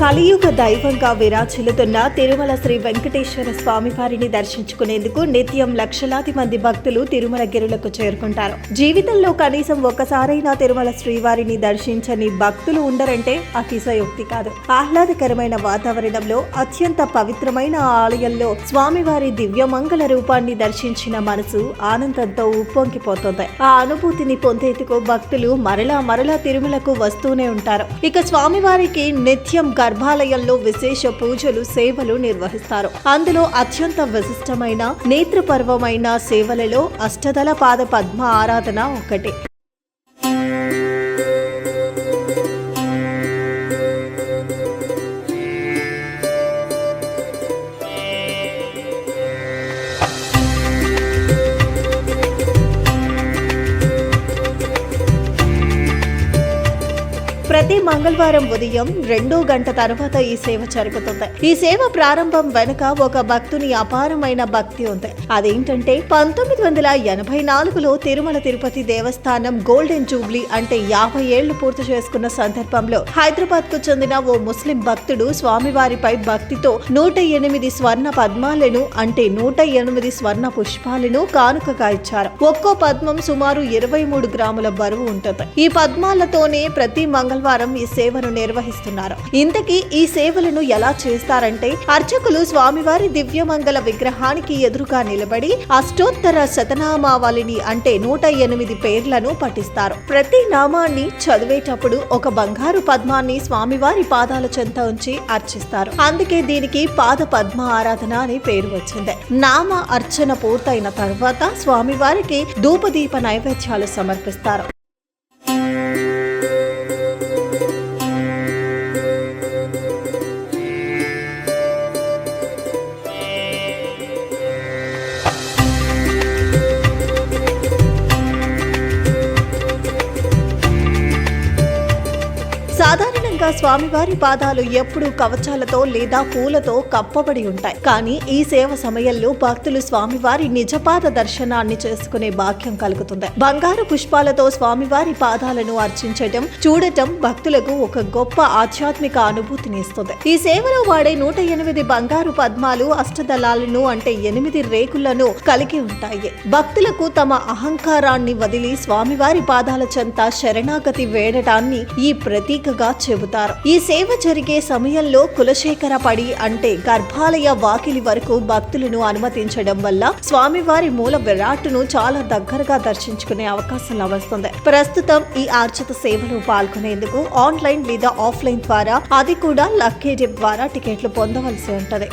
కలియుగ దైవంగా విరాజిల్లుతున్న తిరుమల శ్రీ వెంకటేశ్వర స్వామి వారిని దర్శించుకునేందుకు నిత్యం లక్షలాది మంది భక్తులు తిరుమల గిరులకు చేరుకుంటారు. జీవితంలో కనీసం ఒక్కసారైనా తిరుమల శ్రీవారిని దర్శించని భక్తులు ఉండరంటే అతిశయోక్తి కాదు. ఆహ్లాదకరమైన వాతావరణంలో అత్యంత పవిత్రమైన ఆలయంలో స్వామివారి దివ్యమంగళ రూపాన్ని దర్శించిన మనసు ఆనందంతో ఉప్పొంగిపోతుంది. ఆ అనుభూతిని పొందేందుకు భక్తులు మరలా తిరుమలకు వస్తూనే ఉంటారు. ఇక స్వామివారికి నిత్యం గర్భాలయంలో విశేష పూజలు సేవలు నిర్వహిస్తారు. అందులో అత్యంత విశిష్టమైన నేత్రపర్వమైన సేవలలో అష్టదళ పాద పద్మ ఆరాధన ఒకటి. ప్రతి మంగళవారం ఉదయం 2 గంట తర్వాత ఈ సేవ జరుగుతుంది. ఈ సేవ ప్రారంభం వెనుక ఒక భక్తుని అపారమైన భక్తి ఉంది. అదేంటంటే 1984లో తిరుమల తిరుపతి దేవస్థానం గోల్డెన్ జూబ్లీ అంటే 50 ఏళ్లు పూర్తి చేసుకున్న సందర్భంలో హైదరాబాద్ కు చెందిన ఓ ముస్లిం భక్తుడు స్వామివారిపై భక్తితో 108 స్వర్ణ పద్మాలను అంటే 108 స్వర్ణ పుష్పాలను కానుకగా ఇచ్చారు. ఒక్కో పద్మం సుమారు 23 గ్రాముల బరువు ఉంటుంది. ఈ పద్మాలతోనే ప్రతి మంగళవారం ఈ సేవను నిర్వహిస్తున్నారు. ఇంతకీ ఈ సేవలను ఎలా చేస్తారంటే అర్చకులు స్వామివారి దివ్యమంగళ విగ్రహానికి ఎదురుగా నిలబడి అష్టోత్తర శతనామావళిని అంటే 108 పేర్లను పఠిస్తారు. ప్రతి నామాన్ని చదివేటప్పుడు ఒక బంగారు పద్మాన్ని స్వామివారి పాదాల చెంత ఉంచి అర్చిస్తారు. అందుకే దీనికి పాద పద్మ ఆరాధన అనే పేరు వచ్చింది. నామ అర్చన పూర్తయిన తర్వాత స్వామివారికి ధూపదీప నైవేద్యాలు సమర్పిస్తారు. సాధారణంగా స్వామివారి పాదాలు ఎప్పుడూ కవచాలతో లేదా పూలతో కప్పబడి ఉంటాయి. కానీ ఈ సేవ సమయంలో భక్తులు స్వామివారి నిజపాద దర్శనాన్ని చేసుకునే భాగ్యం కలుగుతుంది. బంగారు పుష్పాలతో స్వామివారి పాదాలను అర్చించటం చూడటం భక్తులకు ఒక గొప్ప ఆధ్యాత్మిక అనుభూతిని ఇస్తుంది. ఈ సేవలో వాడే 108 బంగారు పద్మాలు అష్టదళాలను అంటే 8 రేకులను కలిగి ఉంటాయి. భక్తులకు తమ అహంకారాన్ని వదిలి స్వామివారి పాదాల చెంత శరణాగతి వేడటాన్ని ఈ ప్రతీకగా చెబుతారు. ఈ సేవ జరిగే సమయంలో కులశేఖర పడి అంటే గర్భాలయ వాకిలి వరకు భక్తులను అనుమతించడం వల్ల స్వామివారి మూల విరాట్టును చాలా దగ్గరగా దర్శించుకునే అవకాశం లభిస్తుంది. ప్రస్తుతం ఈ ఆర్జిత సేవలో పాల్గొనేందుకు ఆన్లైన్ లేదా ఆఫ్లైన్ ద్వారా అది కూడా లక్కీ డిప్ ద్వారా టికెట్లు పొందవలసి ఉంటది.